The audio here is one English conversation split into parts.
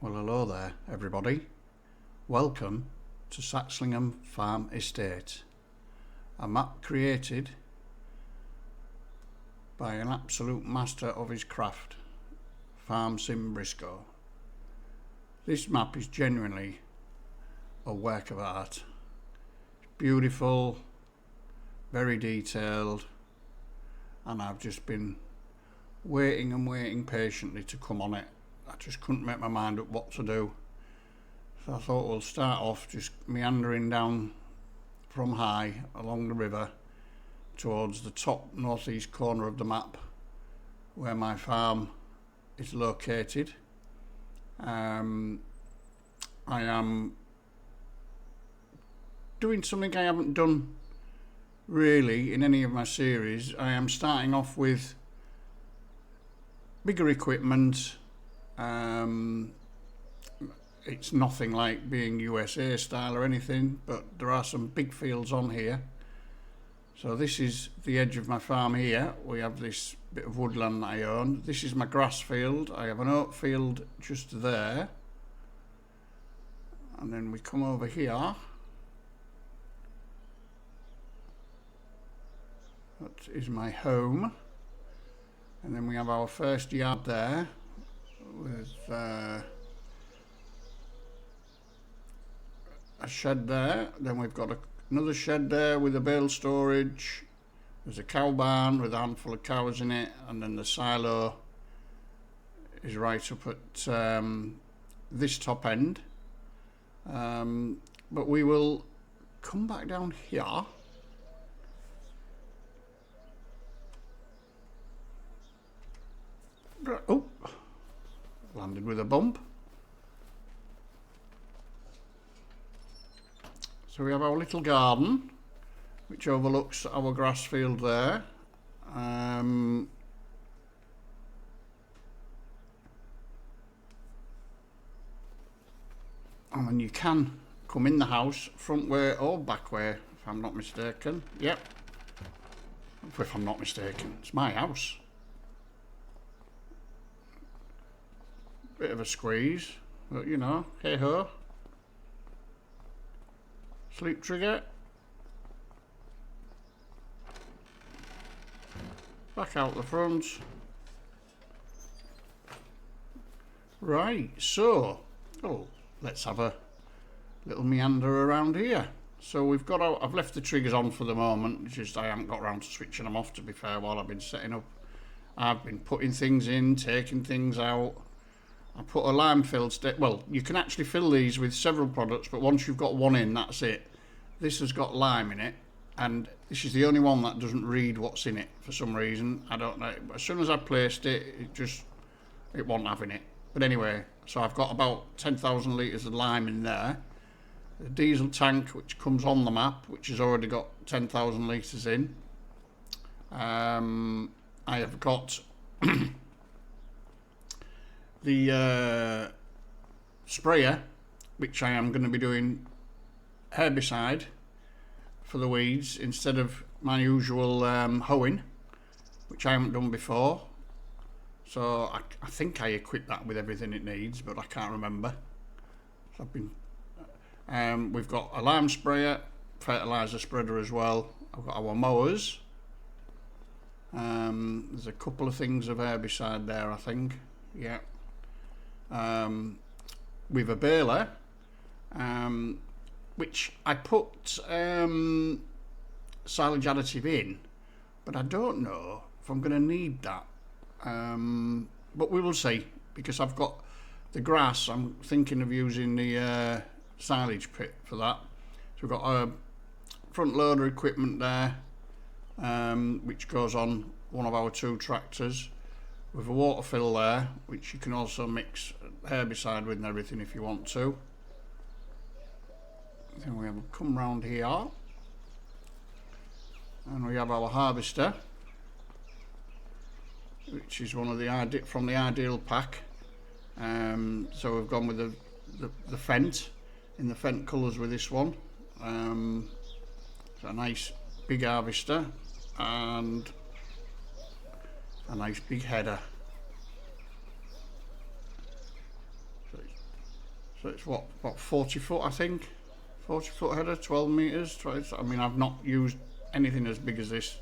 Well, hello there, everybody. Welcome to Saxlingham Farm Estate, a map created by an absolute master of his craft, Farm Sim Briscoe. This map is genuinely a work of art. It's beautiful, very detailed, and I've just been waiting and waiting patiently to come on it. I just couldn't make my mind up what to do. So I thought we'll start off just meandering down from high along the river towards the top northeast corner of the map where my farm is located. I am doing something I haven't done really in any of my series. I am starting off with bigger equipment. It's nothing like being USA style or anything, but there are some big fields on here. So this is the edge of my farm here. We have this bit of woodland that I own. This is my grass field. I have an oat field just there. And then we come over here. That is my home. And then we have our first yard there with a shed there. Then we've got another shed there with a bale storage. There's a cow barn with a handful of cows in it, and then the silo is right up at this top end. But we will come back down here. Oh, landed with a bump. So we have our little garden which overlooks our grass field there. And then you can come in the house front way or back way, if I'm not mistaken. Yep, if I'm not mistaken, it's my house. Bit of a squeeze, but you know, hey ho. Sleep trigger. Back out the front. Right, so let's have a little meander around here. So we've got our, I've left the triggers on for the moment, just I haven't got around to switching them off, to be fair, while I've been setting up. I've been putting things in, taking things out. I put a lime filled well, you can actually fill these with several products, but once you've got one in, that's it. This has got lime in it, and this is the only one that doesn't read what's in it for some reason. I don't know. As soon as I placed it, it wasn't having it. But anyway, so I've got about 10,000 litres of lime in there. The diesel tank, which comes on the map, which has already got 10,000 litres in. I have got the sprayer, which I am going to be doing herbicide for the weeds instead of my usual hoeing, which I haven't done before. So I think I equipped that with everything it needs, but I can't remember. So I've been we've got a lime sprayer, fertiliser spreader as well. I've got our mowers. There's a couple of things of herbicide there, I think. Yeah. With a baler, which I put silage additive in, but I don't know if I'm going to need that. But we will see, because I've got the grass. I'm thinking of using the silage pit for that. So we've got a front loader equipment there, which goes on one of our two tractors, with a water fill there, which you can also mix herbicide with and everything if you want to. Then we have come round here, and we have our harvester, which is one of the from the Ideal pack. So we've gone with the Fent, in the Fent colours with this one. It's a nice big harvester and a nice big header. So So it's what 40 foot, I think. 40 foot header, 12 metres. I mean, I've not used anything as big as this,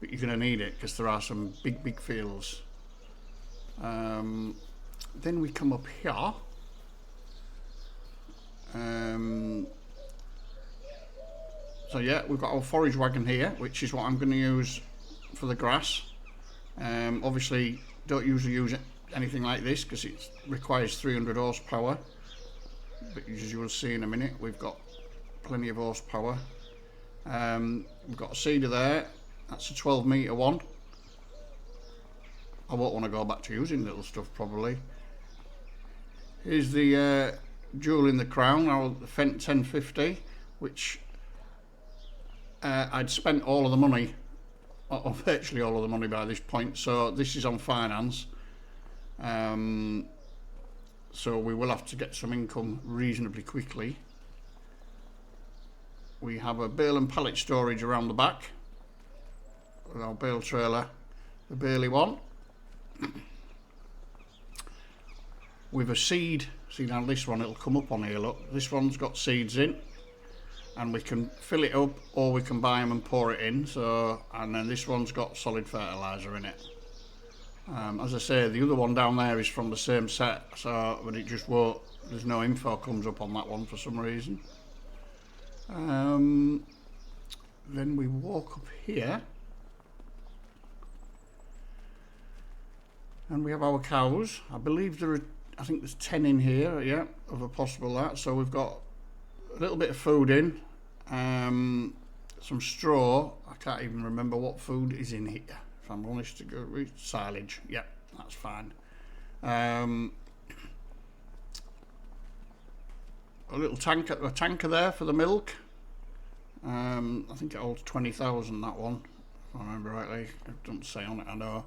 but you're going to need it because there are some big fields. Then we come up here. So yeah, we've got our forage wagon here, which is what I'm going to use for the grass. Obviously, don't usually use anything like this because it requires 300 horsepower. But as you will see in a minute, we've got plenty of horsepower. We've got a seeder there. That's a 12 metre one. I won't want to go back to using little stuff probably. Here's the jewel in the crown, our Fendt 1050, which I'd spent all of the money, or virtually all of the money by this point, so this is on finance. So we will have to get some income reasonably quickly. We have a bale and pallet storage around the back with our bale trailer, the Baling one. With a seed, see now this one, it'll come up on here, look, this one's got seeds in, and we can fill it up or we can buy them and pour it in. So, and then this one's got solid fertilizer in it. As I say, the other one down there is from the same set, so but it just won't, there's no info comes up on that one for some reason. Then we walk up here and we have our cows. I believe I think there's 10 in here, yeah, of a possible that. So we've got a little bit of food in, some straw. I can't even remember what food is in here, if I'm honest. To go silage, yeah, that's fine. A little tanker there for the milk. I think it holds 20,000, that one, if I remember rightly. It doesn't say on it, I know.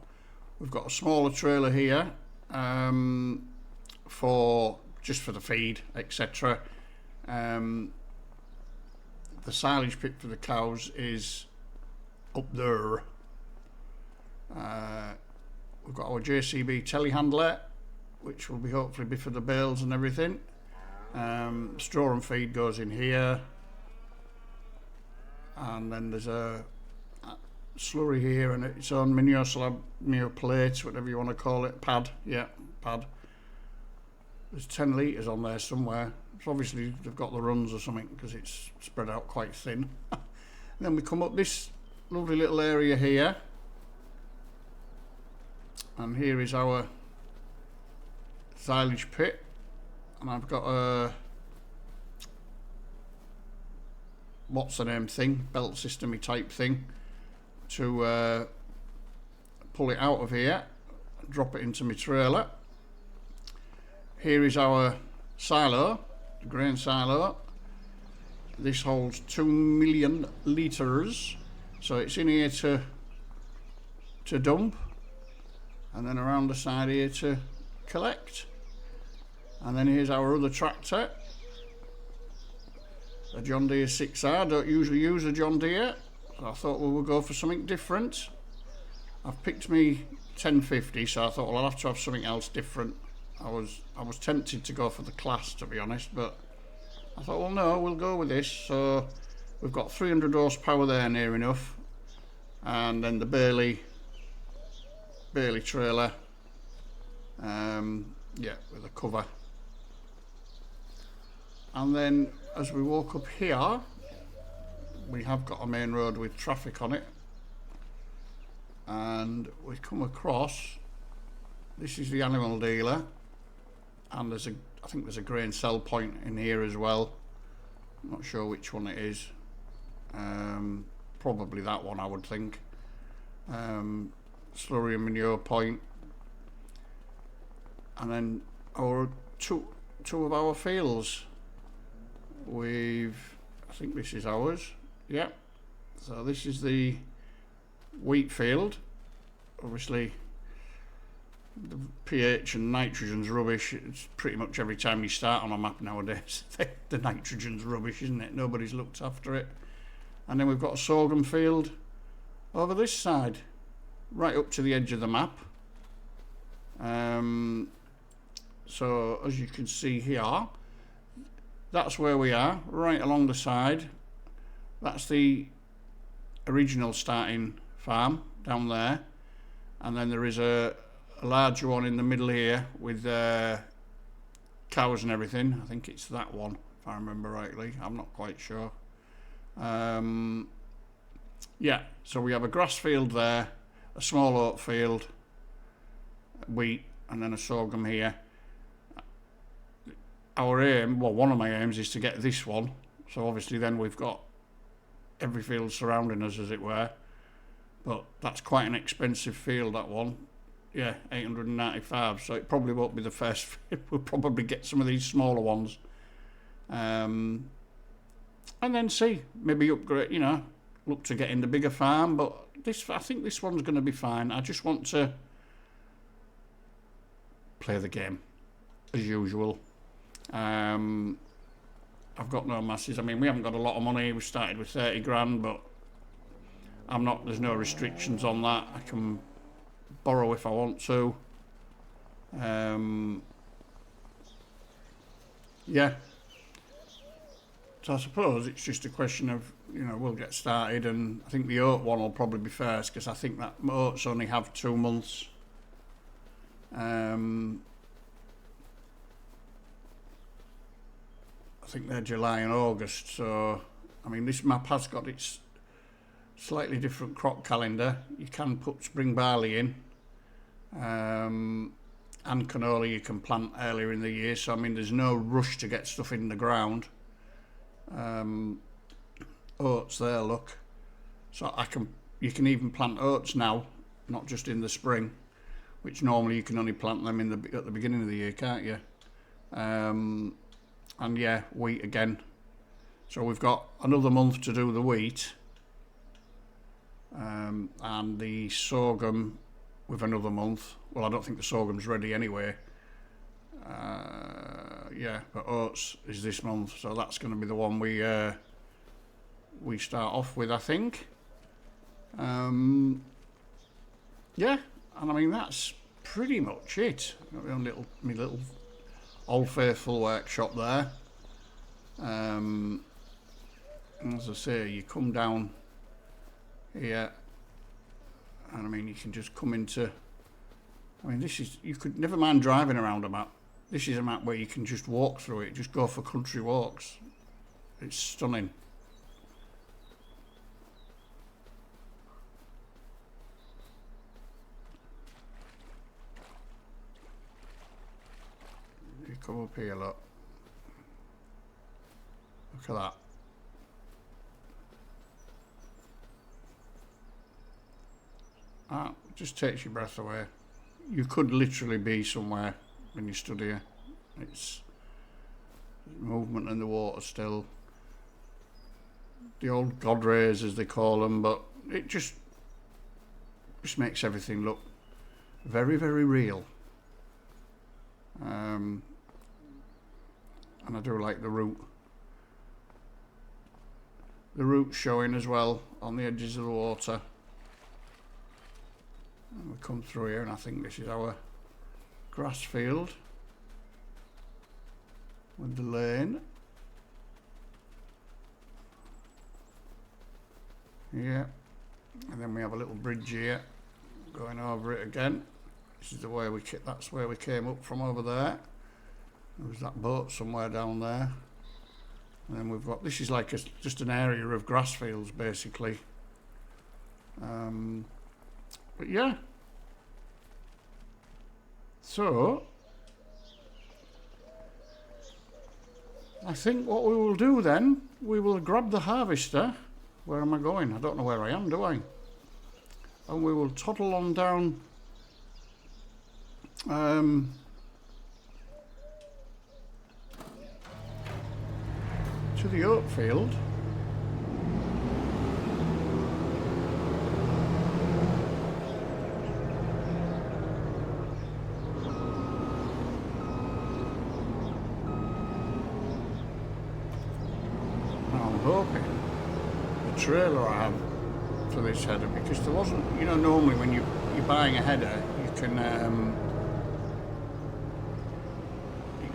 We've got a smaller trailer here for the feed, etc. The silage pit for the cows is up there. We've got our JCB telehandler, which will be hopefully be for the bales and everything. Straw and feed goes in here, and then there's a slurry here and its own manure slab, manure plate, whatever you want to call it, pad, yeah, pad. There's 10 litres on there somewhere. So obviously they've got the runs or something because it's spread out quite thin. Then we come up this lovely little area here, and here is our silage pit, and I've got a what's the name thing, belt systemy type thing to pull it out of here, drop it into my trailer. Here is our silo, the grain silo. This holds 2 million litres, so it's in here to dump, and then around the side here to collect. And then here's our other tractor, a John Deere 6R. Don't usually use a John Deere, so I thought we would go for something different. I've picked me 1050, so I thought, well, I'll have to have something else different. I was tempted to go for the Class, to be honest, but I thought, well, no, we'll go with this. So we've got 300 horsepower there, near enough, and then the Baling trailer, yeah, with a cover. And then as we walk up here, we have got a main road with traffic on it, and we come across, this is the animal dealer, and I think there's a grain sell point in here as well. I'm not sure which one it is. Probably that one, I would think. Slurry and manure point, and then our two of our fields. I think this is ours. Yeah. So this is the wheat field. Obviously, the pH and nitrogen's rubbish. It's pretty much every time you start on a map nowadays, the nitrogen's rubbish, isn't it? Nobody's looked after it. And then we've got a sorghum field over this side, right up to the edge of the map. So as you can see here, that's where we are, right along the side. That's the original starting farm down there, and then there is a larger one in the middle here with cows and everything. I think it's that one, if I remember rightly. I'm not quite sure. Yeah, so we have a grass field there, a small oat field, wheat, and then a sorghum here. Our aim, well, one of my aims is to get this one, so obviously then we've got every field surrounding us, as it were. But that's quite an expensive field, that one. Yeah, 895, so it probably won't be the first. We'll probably get some of these smaller ones. And then see, maybe upgrade, you know, look to getting the bigger farm. But this, I think this one's going to be fine. I just want to play the game, as usual. I've got no masses. I mean, we haven't got a lot of money. We started with 30 grand, but I'm not, there's no restrictions on that. I can borrow if I want to. Yeah. So I suppose it's just a question of, you know, we'll get started, and I think the oat one will probably be first, because I think that oats only have 2 months. I think they're July and August, so I mean this map has got its slightly different crop calendar. You can put spring barley in, and canola you can plant earlier in the year, so I mean there's no rush to get stuff in the ground. Oats there, look, so you can even plant oats now, not just in the spring, which normally you can only plant them at the beginning of the year, can't you? And yeah, wheat again. So we've got another month to do the wheat, and the sorghum with another month. Well, I don't think the sorghum's ready anyway. Yeah, but oats is this month, so that's going to be the one we start off with, I think. Yeah, and I mean that's pretty much it. Got my little Old Faithful workshop there. As I say, you come down here, and I mean you can just come into. I mean this is, you could never mind driving around a map. This is a map where you can just walk through it, just go for country walks. It's stunning. You come up here, look. Look at that. That just takes your breath away. You could literally be somewhere when you stood here. It's movement in the water still. The old god rays, as they call them, but it just makes everything look very, very real. And I do like the route. The route showing as well on the edges of the water. And we come through here, and I think this is our grass field with the lane. Yeah, and then we have a little bridge here going over it again. This is the way that's where we came up from over there. There was that boat somewhere down there. And then we've got, this is like just an area of grass fields basically. But yeah. So, I think what we will do then, we will grab the harvester. Where am I going? I don't know where I am, do I? And we will toddle on down to the oat field. I'm hoping the trailer I have for this header, because there wasn't, you know, normally when you're buying a header, you can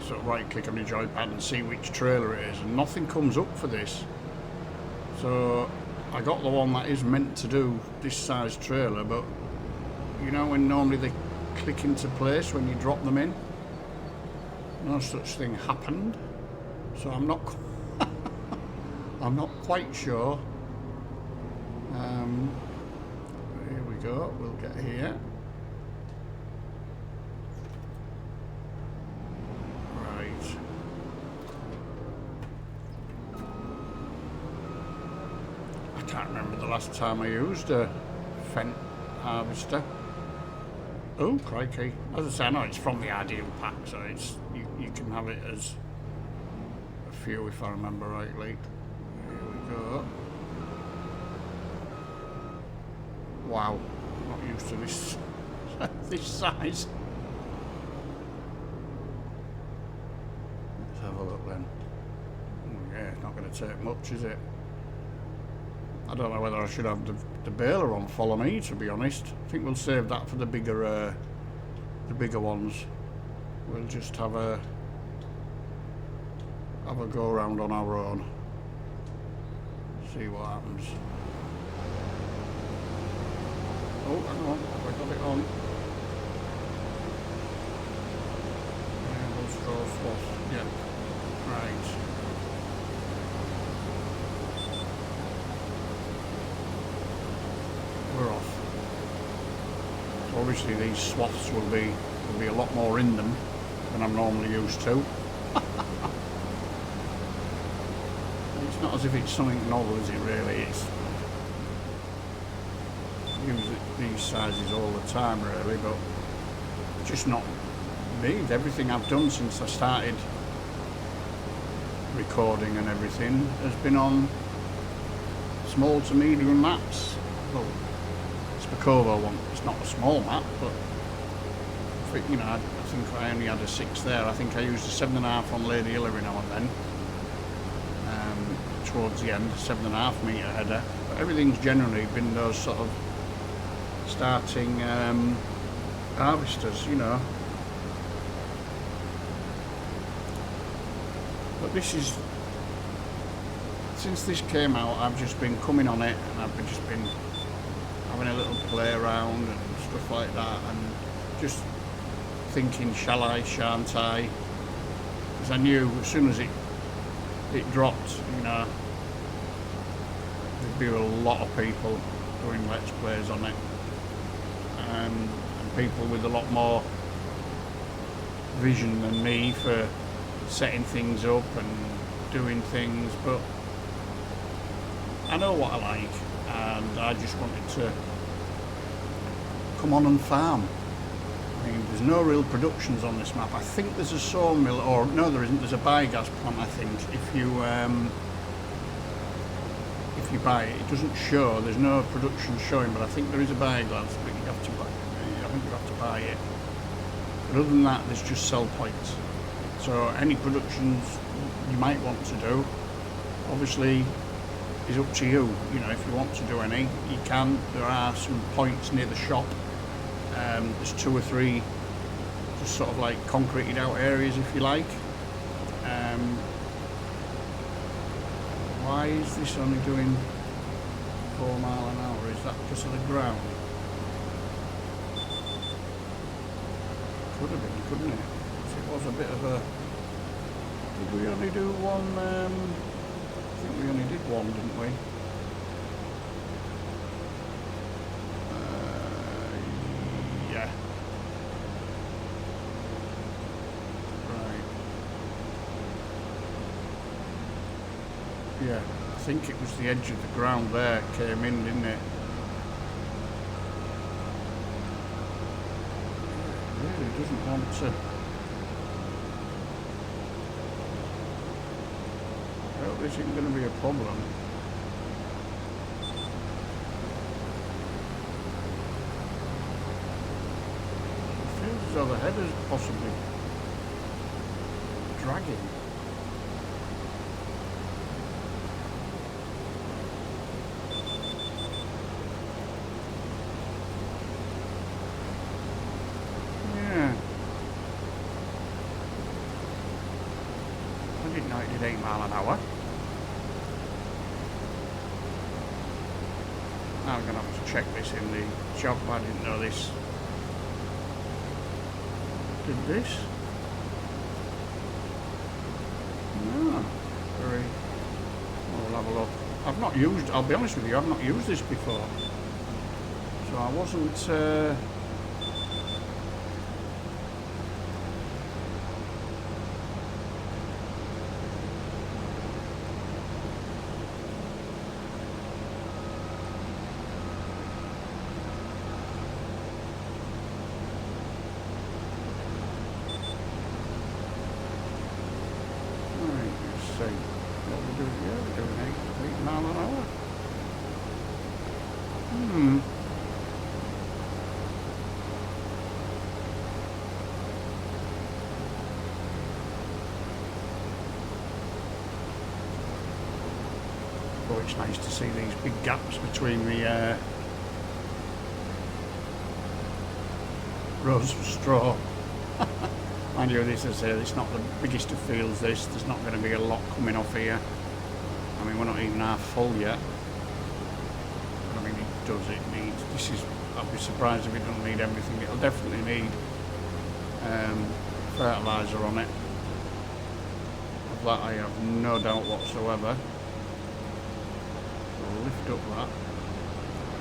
sort of right click on your joypad and see which trailer it is, and nothing comes up for this. So I got the one that is meant to do this size trailer, but you know when normally they click into place when you drop them in? No such thing happened. So I'm not I'm not quite sure. Here we go, we'll get here. Right. I can't remember the last time I used a Fendt harvester. Oh, crikey. As I say, I know it's from the ideal pack, so it's you can have it as a few if I remember rightly. Here we go. Wow, not used to this this size. Let's have a look then. Yeah, it's not going to take much, is it? I don't know whether I should have the baler on follow me, to be honest. I think we'll save that for the bigger ones. We'll just have a go around on our own. See what happens. Oh, hang on, have I got it on? Yeah, those straw swaths. Yeah, right. We're off. So obviously these swaths will be a lot more in them than I'm normally used to. It's not as if it's something novel, is it really? It's use these sizes all the time really, but just not me. Everything I've done since I started recording and everything has been on small to medium maps. Well, Spacovo one, it's not a small map, but you know, I think I only had a 6 there. I think I used a 7.5 on Lady Hill every now and then. Towards the end, 7.5 metre header. But everything's generally been those sort of starting harvesters, you know. But this is, since this came out, I've just been coming on it and I've just been having a little play around and stuff like that, and just thinking, shall I, shan't I? Because I knew as soon as it dropped, you know, there'd be a lot of people doing Let's Plays on it, and people with a lot more vision than me for setting things up and doing things, but I know what I like, and I just wanted to come on and farm. I mean, there's no real productions on this map. I think there's a sawmill, or no, there isn't. There's a biogas plant, I think. If you buy it, it doesn't show. There's no production showing, but I think there is a biogas, but you have to buy. I think you have to buy it. But other than that, there's just sell points. So any productions you might want to do, obviously, is up to you. You know, if you want to do any, you can. There are some points near the shop. There's 2 or 3 just sort of like concreted out areas, if you like. Why is this only doing 4 mile an hour? Is that because of the ground? Could have been, couldn't it? 'Cause it was a bit of a... Did we only do one? I think we only did one, didn't we? Yeah. Right. Yeah, I think it was the edge of the ground there came in, didn't it? It really doesn't want to... I hope this isn't going to be a problem. It feels as though the header's possibly dragging. 8 mile an hour. Now I'm going to have to check this in the shop. I didn't know this did this. No, very. We'll have a look. I've not used. I'll be honest with you. I've not used this before, so I wasn't. Oh, it's nice to see these big gaps between the rows of straw. Mind you, this is it's not the biggest of fields. There's not going to be a lot coming off here. I mean, we're not even half full yet. But I mean, it needs. This is. I'd be surprised if it doesn't need everything. It'll definitely need fertiliser on it. Of that, I have no doubt whatsoever. We'll lift up that.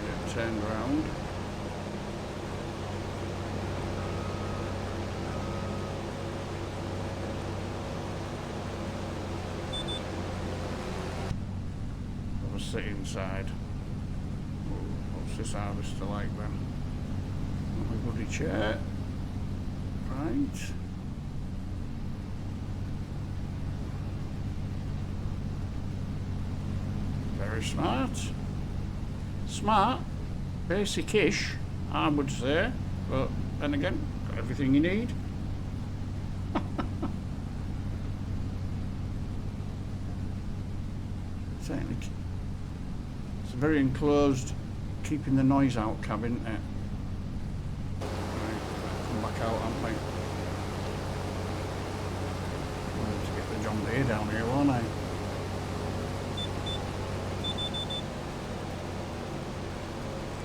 Get it turned around. Have a sit inside. What's this harvester like then? A goody chair. Right. Very smart. Smart. Basic-ish, I would say. But then again, got everything you need. Certainly. It's a very enclosed, keeping the noise out cabin, isn't it? Right, come back out, aren't we? We'll have to get the John Deere down here, won't I?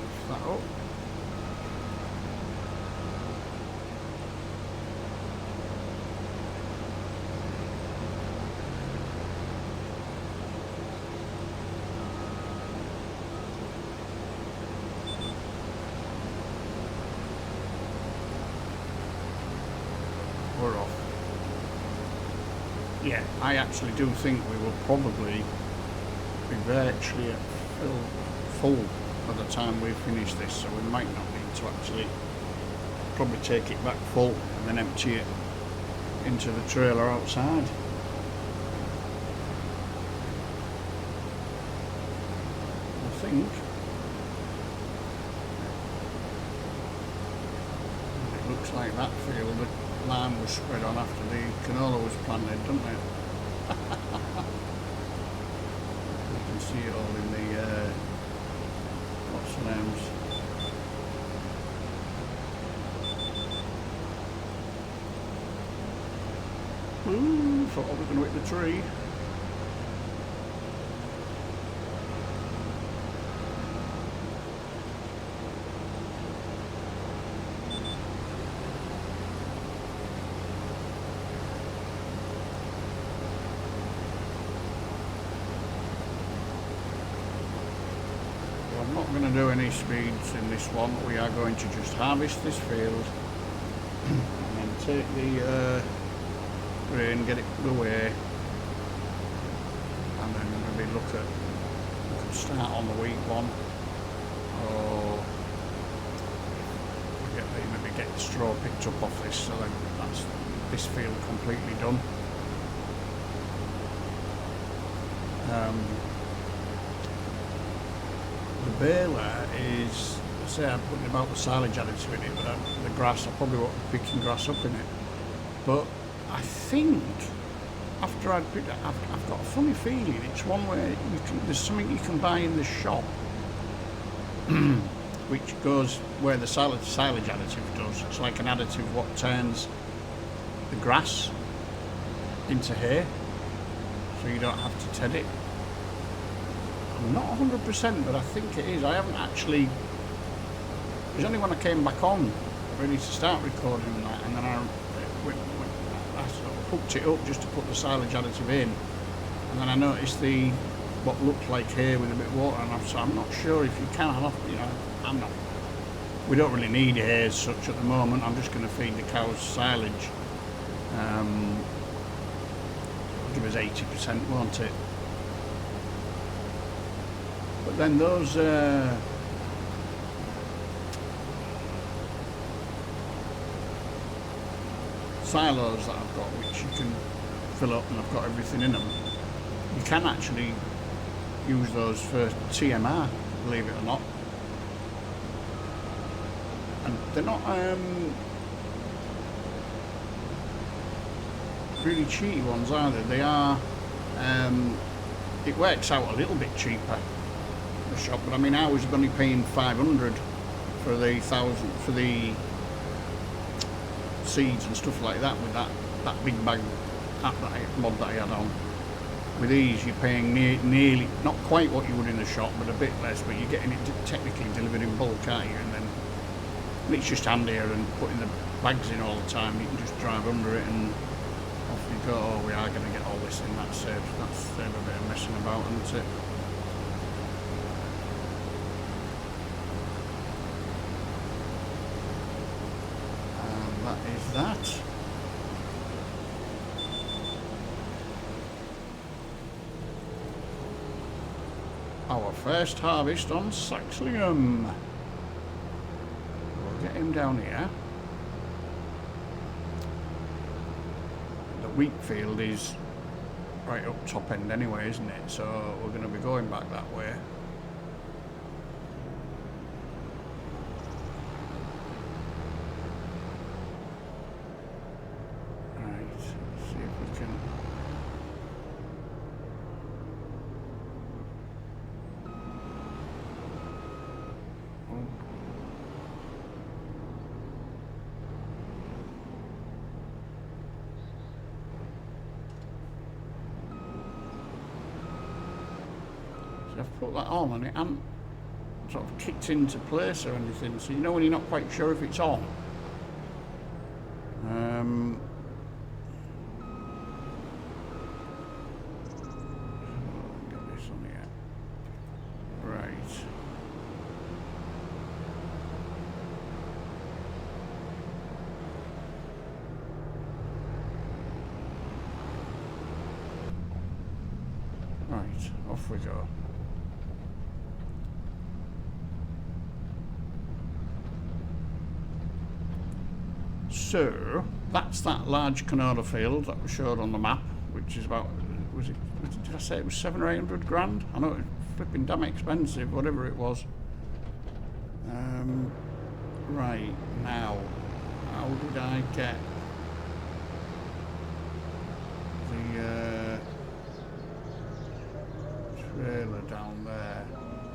Lift that up. We're off. Yeah, I actually do think we will probably be virtually at full by the time we finish this, so we might not need to actually probably take it back full and then empty it into the trailer outside. I think it looks like that field the lime was spread on after the canola was planted, doesn't it? You can see it all in the what's the names? Ooh, thought I was going to hit the tree. I'm not going to do any speeds in this one. We are going to just harvest this field and then take the grain, get it put away, and then maybe look at, we could start on the wheat one, or maybe get the straw picked up off this, so then that's this field completely done. The baler is, say I'm putting about the silage additive in it, but the grass, I probably won't be picking grass up in it. But I think after I've got a funny feeling it's one where there's something you can buy in the shop which goes where the silage additive does. It's like an additive what turns the grass into hay. so you don't have to TED it. I'm not 100%, but I think it is. I haven't actually. It was only when I came back on, ready to start recording that, and then I sort of hooked it up just to put the silage additive in, and then I noticed what looked like hay with a bit of water, and so I'm not sure if you can. I'm not. We don't really need hay as such at the moment. I'm just going to feed the cows silage. It'll give us 80%, won't it? But then those silos that I've got, which you can fill up and I've got everything in them, you can actually use those for TMR, believe it or not. And they're not really cheaty ones either. They are, it works out a little bit cheaper, the shop, but I mean I was only paying 500 for the 1,000 for the seeds and stuff like that with that big bag mod that I had on. With these you're paying nearly, not quite what you would in the shop, but a bit less, but you're getting it technically delivered in bulk, aren't you? And it's just handier than putting the bags in all the time. You can just drive under it and off you go. Oh, we are going to get all this in. That's saved a bit of messing about, isn't it? And that is that. Our first harvest on Saxlingham. We'll get him down here. The wheat field is right up top end anyway, isn't it? So we're going to be going back that way. Right, let's see if we can. I've put that on and it hasn't sort of kicked into place or anything, so you know when you're not quite sure if it's on. Get this on here. Right. Right, off we go. So that's that large canola field that was showed on the map, which is about, did I say it was 700 or 800 grand? I know it was flipping damn expensive, whatever it was. Right, now, how did I get the trailer down there?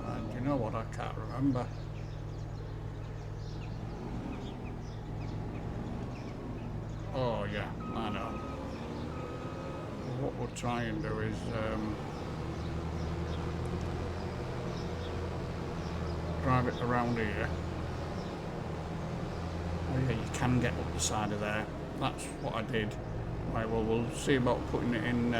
And you know what, I can't remember. Oh yeah, I know. What we'll try and do is drive it around here. Oh yeah, you can get up the side of there. That's what I did. Right, well we'll see about putting it in.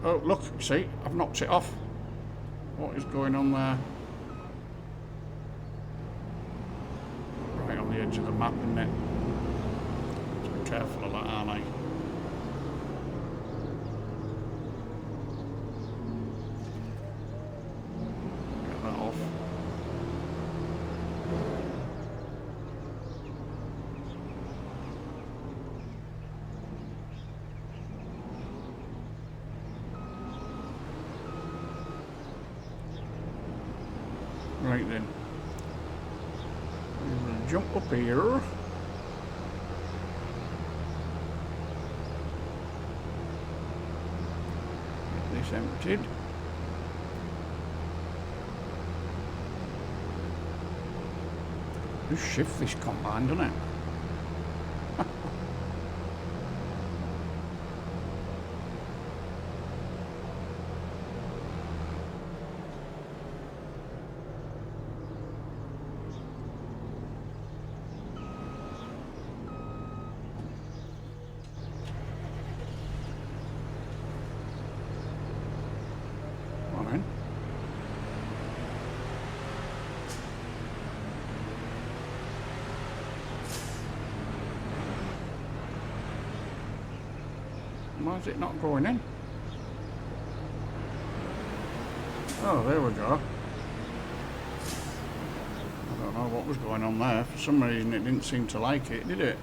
Oh look, see, I've knocked it off. What is going on there? On the edge of the map, isn't it? So be careful of that, aren't I? Get that off. Right then. Jump up here. Get this emptied. Just shift this combine, doesn't it? Why is it not going in? Oh, there we go. I don't know what was going on there. For some reason it didn't seem to like it, did it?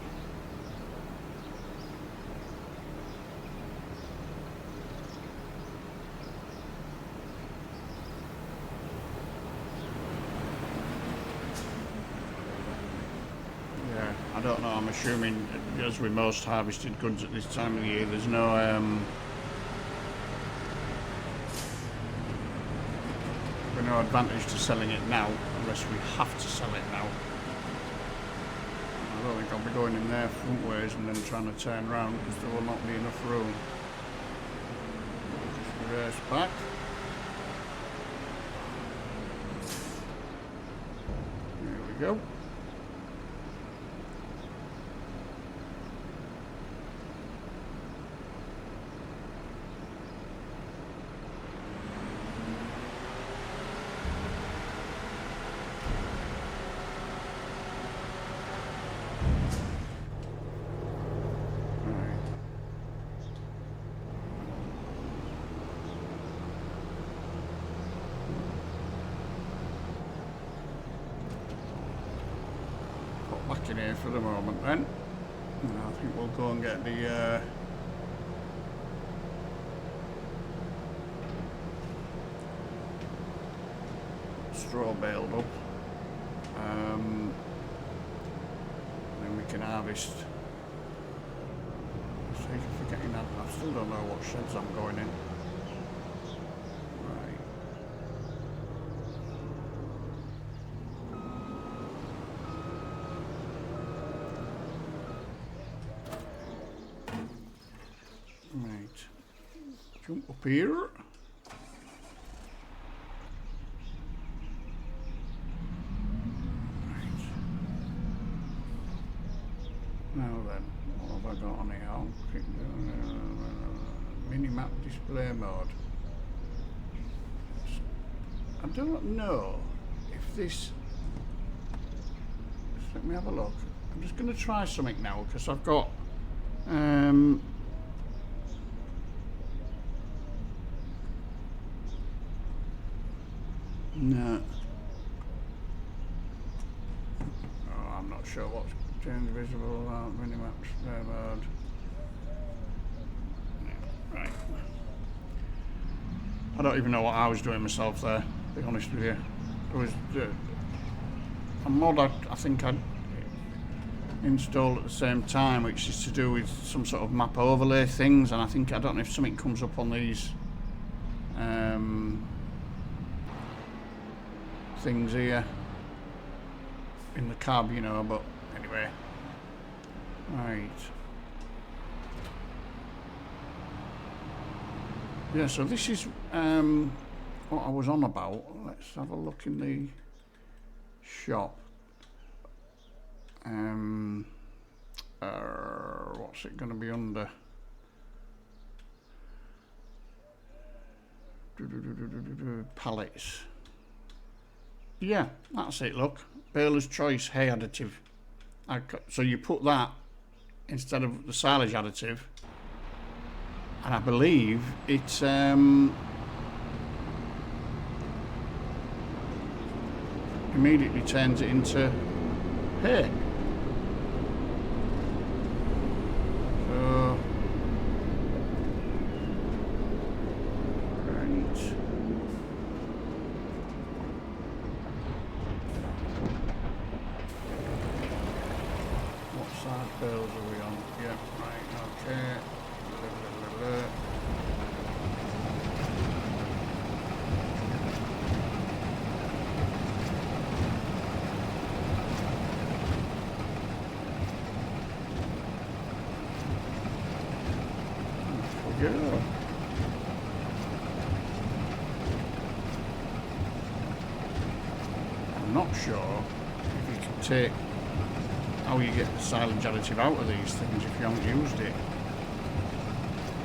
Yeah, I don't know. I'm assuming, as with most harvested goods at this time of the year, there's no no advantage to selling it now, unless we have to sell it now. I don't think I'll be going in there front ways and then trying to turn around, because there will not be enough room. Just reverse back. There we go. Back in here for the moment then. I think we'll go and get the straw baled up. Then we can harvest. See if we're getting that. I still don't know what sheds I'm going in. Jump up here. Right. Now then, what have I got on here? I'll click mini-map display mode. I don't know if this... Just let me have a look. I'm just going to try something now, because I've got... No. Oh, I'm not sure what's change visible minimap display mode. No, right. I don't even know what I was doing myself there, to be honest with you. There was a mod I think I'd installed at the same time, which is to do with some sort of map overlay things, and I don't know if something comes up on these things here in the cab, you know, but anyway. Right. Yeah, so this is what I was on about. Let's have a look in the shop. What's it going to be under? Pallets. Yeah, that's it, look. Baler's Choice hay additive. So you put that instead of the silage additive, and I believe it's immediately turns it into hay. So right. What side bales are we on? Yeah, right, okay. Go. I'm not sure if you can take how you get the silage additive out of these things if you haven't used it.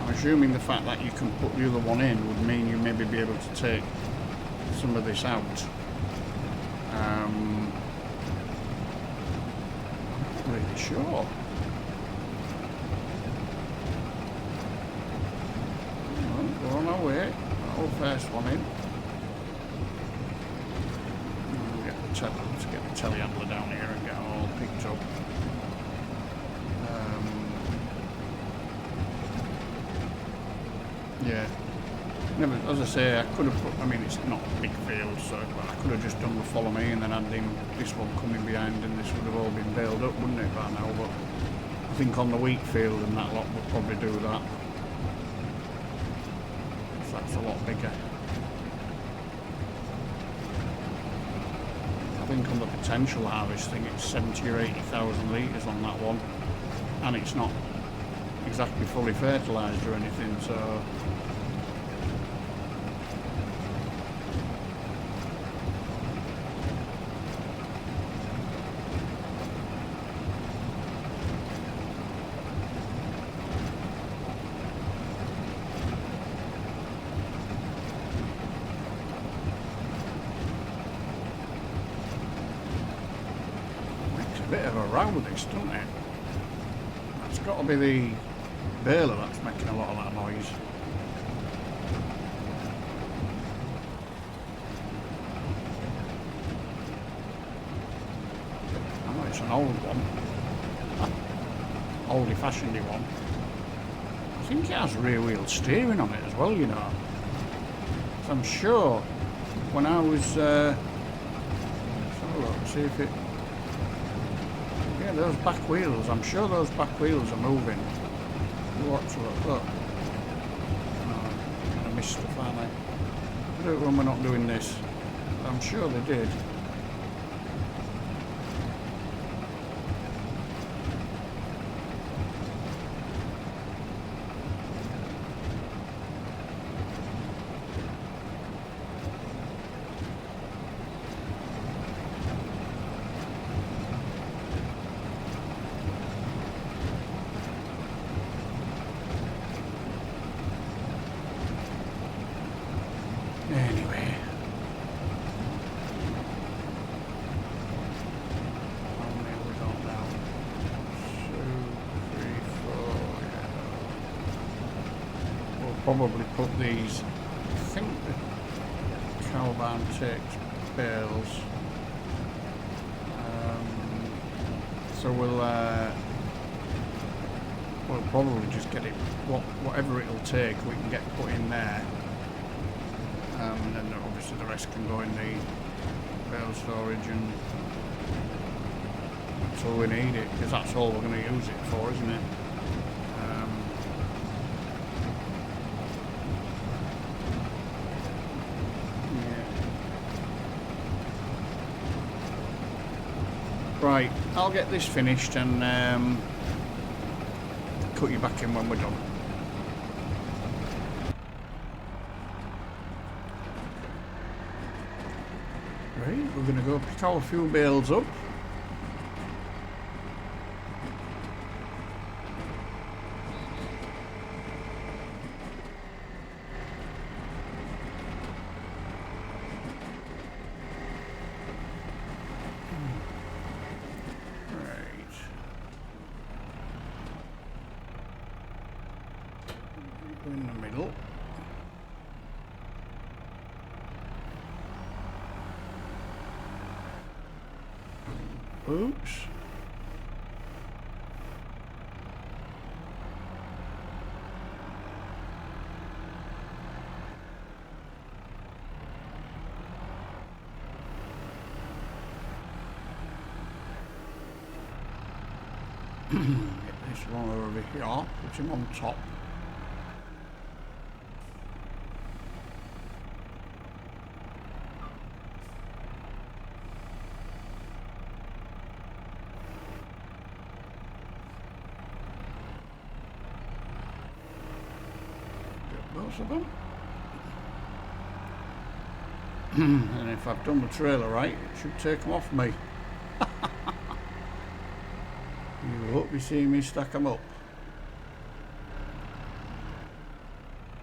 I'm assuming the fact that you can put the other one in would mean you maybe be able to take some of this out. I'm not really sure. We're on our way. Our first one in. Let's get the telehandler down here and get them all picked up. Yeah. Never, as I say, I could have put, I mean, it's not a big field, so but I could have just done the follow me and then had this one coming behind, and this would have all been baled up, wouldn't it, by now? But I think on the wheat field and that lot would probably do that. So that's a lot bigger. I think on the potential harvesting it's 70 or 80,000 litres on that one, and it's not exactly fully fertilised or anything, so bit of a row with this, doesn't it? It's got to be the baler that's making a lot of that noise. I know it's an old one. Oldie fashioned one. I think it has rear wheel steering on it as well, you know. So I'm sure when I was let's have a look, see if it. Yeah, those back wheels, I'm sure those back wheels are moving. Watch, look. Oh, I missed stuff, aren't I? I do it when we're not doing this. I'm sure they did. Anyway, how many have we got now? 2, 3, 4, yeah. We'll probably put these, I think the cow barn takes bales. So we'll probably just get it, whatever it'll take, we can get put in there. And then obviously the rest can go in the bale storage and until we need it, because that's all we're going to use it for, isn't it? Yeah. Right, I'll get this finished and cut you back in when we're done. Right, we're going to go pick our few bales up. Right. Go in the middle. Oops. Get this one over here, put him on top. Both of them. And if I've done the trailer right, it should take them off me. You hope you see me stack them up.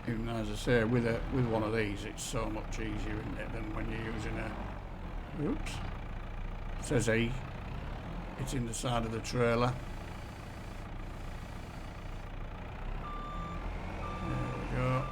Even as I say, with one of these, it's so much easier, isn't it, than when you're using a. Oops. It says E. It's in the side of the trailer. There we go.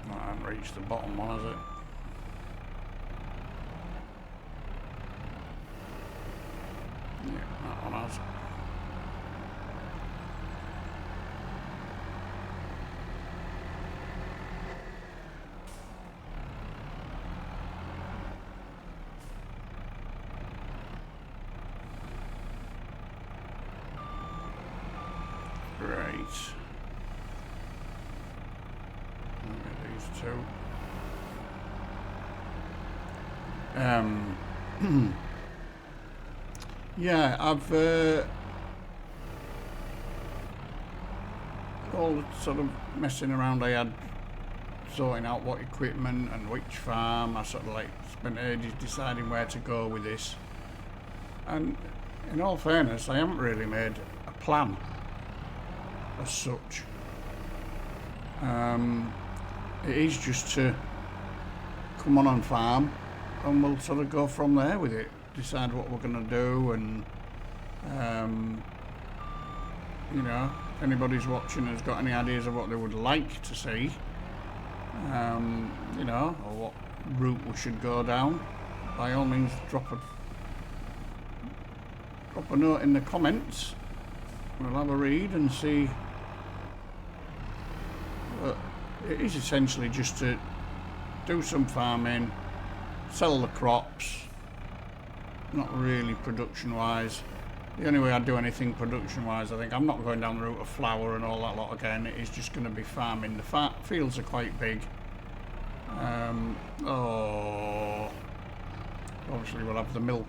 I haven't reached the bottom one, has it? Yeah, that one has. Great. These two. Yeah, I've all the sort of messing around I had, sorting out what equipment and which farm. I sort of like spent ages deciding where to go with this. And in all fairness, I haven't really made a plan as such. It is just to come on and farm, and we'll sort of go from there with it. Decide what we're going to do, and you know, if anybody's watching has got any ideas of what they would like to see, you know, or what route we should go down, by all means drop a note in the comments. We'll have a read and see. But it is essentially just to do some farming, sell the crops, not really production wise. The only way I'd do anything production wise, I think, I'm not going down the route of flour and all that lot again. It is just going to be farming. The fields are quite big. Obviously we'll have the milk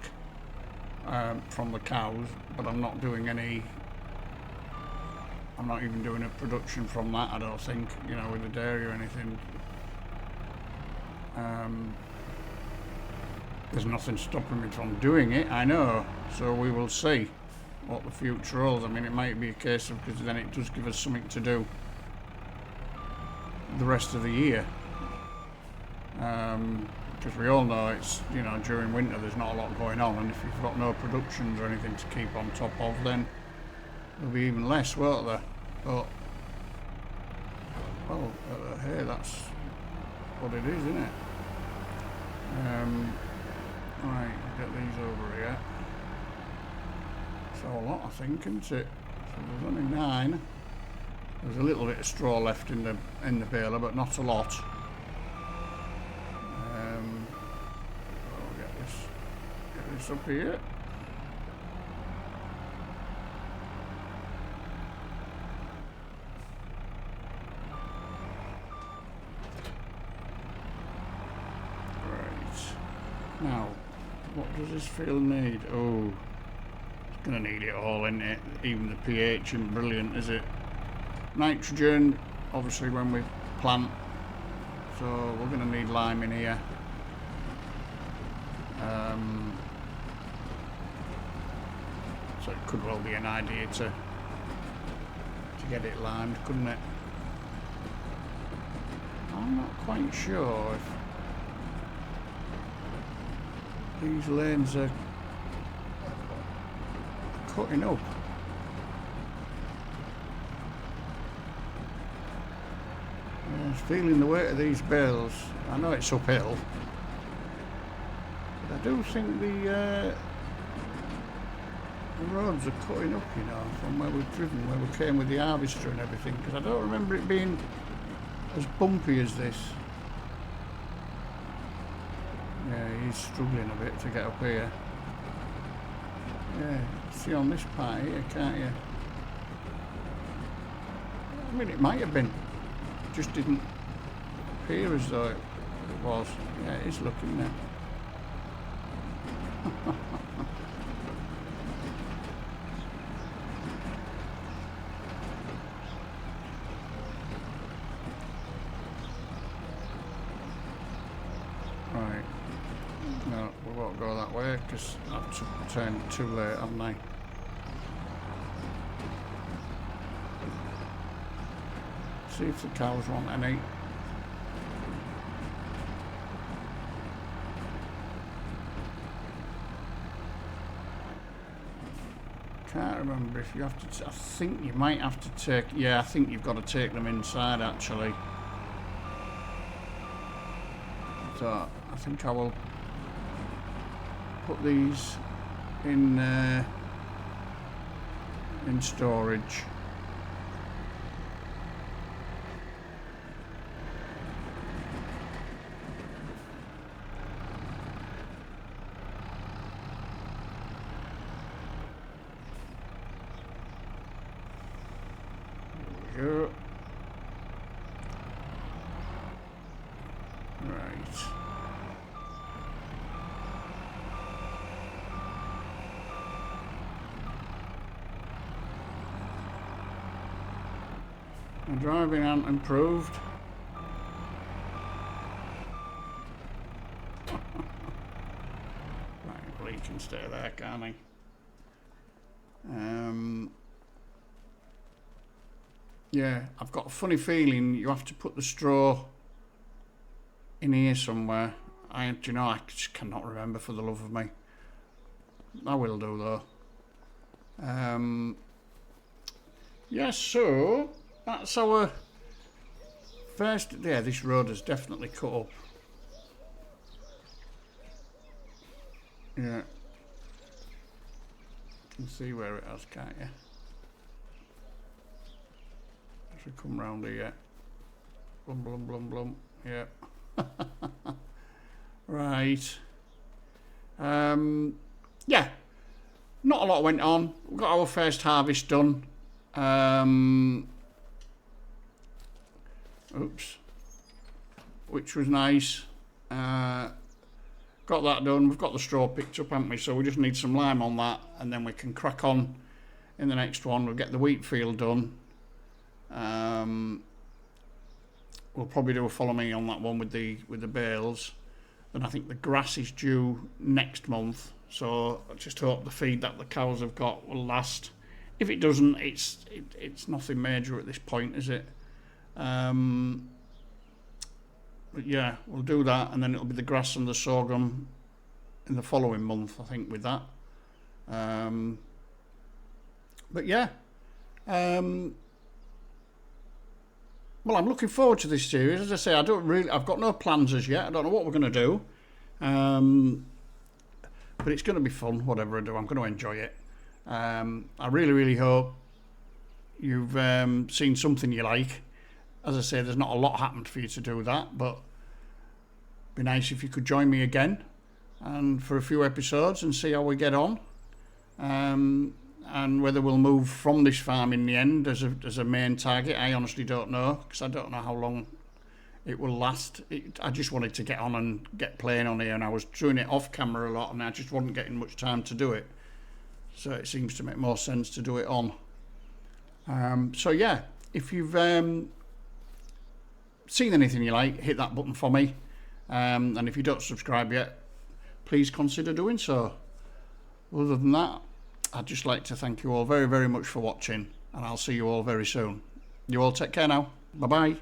from the cows, but I'm not doing any, I'm not even doing a production from that, I don't think, you know, with the dairy or anything. There's nothing stopping me from doing it, I know, so we will see what the future holds. I mean, it might be a case of, because then it does give us something to do the rest of the year. Because we all know it's, you know, during winter there's not a lot going on, and if you've got no productions or anything to keep on top of, then there'll be even less, won't there? But, well, hey, that's what it is, isn't it? Right, get these over here. It's a lot, I think, isn't it? So there's only 9. There's a little bit of straw left in the baler, but not a lot. I'll get this up here. Now, what does this field need? Oh, it's going to need it all, isn't it? Even the pH isn't brilliant, is it? Nitrogen, obviously when we plant, so we're going to need lime in here. So it could well be an idea to get it limed, couldn't it? I'm not quite sure if these lanes are cutting up. I was feeling the weight of these bales. I know it's uphill, but I do think the roads are cutting up, you know, from where we've driven, where we came with the harvester and everything, because I don't remember it being as bumpy as this. Yeah, he's struggling a bit to get up here. Yeah, see on this part here, can't you? I mean, it might have been, just didn't appear as though it was. Yeah, it is looking now. because I've turned too late, haven't I? See if the cows want any. Can't remember if you have to. I think you might have to take. Yeah, I think you've got to take them inside actually. So I think I will put these in storage. Right. My driving hasn't improved. Right, well he can stay there, can't he? Yeah, I've got a funny feeling you have to put the straw in here somewhere. Do you know, I just cannot remember for the love of me. I will do though. Yeah, so that's our first. Yeah, this road is definitely cut up. Yeah, you can see where it has, can't you? As we come round here, blum blum blum blum. Yeah. Right. Yeah, not a lot went on. We got our first harvest done. Oops. Which was nice. Got that done. We've got the straw picked up, haven't we? So we just need some lime on that, and then we can crack on in the next one. We'll get the wheat field done. We'll probably do a follow me on that one with the bales. Then I think the grass is due next month, so I just hope the feed that the cows have got will last. If it doesn't, it's nothing major at this point, is it? But yeah, we'll do that, and then it'll be the grass and the sorghum in the following month, I think, with that. But yeah, well, I'm looking forward to this series. As I say, I've got no plans as yet. I don't know what we're going to do, but it's going to be fun. Whatever I do, I'm going to enjoy it. I really, really hope you've seen something you like. As I say, there's not a lot happened for you to do that, but it'd be nice if you could join me again and for a few episodes and see how we get on, and whether we'll move from this farm in the end as a main target. I honestly don't know, because I don't know how long it will last. I just wanted to get on and get playing on here, and I was doing it off camera a lot, and I just wasn't getting much time to do it. So it seems to make more sense to do it on. So yeah, if you've seen anything you like, hit that button for me. And if you don't subscribe yet, please consider doing so. Other than that, I'd just like to thank you all very, very much for watching, and I'll see you all very soon. You all take care now. Bye-bye.